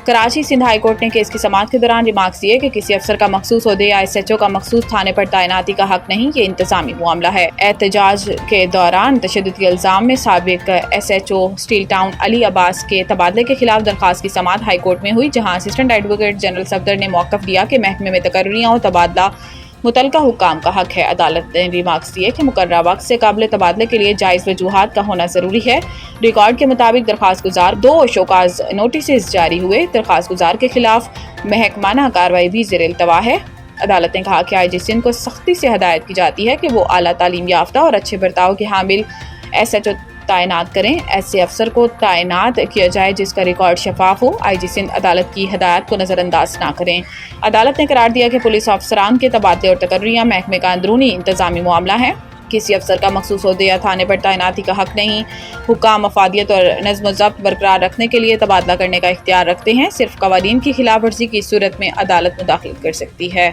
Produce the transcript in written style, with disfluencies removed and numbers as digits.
Karachi Sindh high court نے case کی سماعت کے دوران ریمارکس دیے کہ کسی افسر کا مخصوص عہدے یا SHO کا مخصوص تھانے پر تعیناتی کا حق نہیں، یہ انتظامی معاملہ ہے۔ احتجاج کے دوران تشدد کے الزام میں سابق SHO اسٹیل ٹاؤن علی عباس کے تبادلے کے خلاف درخواست کی سماعت ہائی کورٹ میں ہوئی، جہاں اسسٹنٹ ایڈوکیٹ جنرل صفدر نے موقف دیا کہ محکمے میں تقرریاں اور تبادلہ متعلقہ حکام کا حق ہے۔ عدالت نے ریمارکس دیے کہ مقررہ وقت سے قابل تبادلے کے لیے جائز وجوہات کا ہونا ضروری ہے۔ ریکارڈ کے مطابق درخواست گزار 2 شوکاز نوٹسز جاری ہوئے۔ درخواست گزار کے خلاف محکمانہ کارروائی بھی زیر التواء ہے۔ عدالت نے کہا کہ IG سندھ کو سختی سے ہدایت کی جاتی ہے کہ وہ اعلیٰ تعلیم یافتہ اور اچھے برتاؤ کے حامل SHO تعینات کریں۔ ایسے افسر کو تعینات کیا جائے جس کا ریکارڈ شفاف ہو۔ IG سندھ عدالت کی ہدایات کو نظر انداز نہ کریں۔ عدالت نے قرار دیا کہ پولیس افسران کے تبادلے اور تقرریاں محکمے کا اندرونی انتظامی معاملہ ہے۔ کسی افسر کا مخصوص عہدے یا تھانے پر تعیناتی کا حق نہیں۔ حکام مفادیت اور نظم و ضبط برقرار رکھنے کے لیے تبادلہ کرنے کا اختیار رکھتے ہیں۔ صرف قوانین کی خلاف ورزی کی صورت میں عدالت مداخلت کر سکتی ہے۔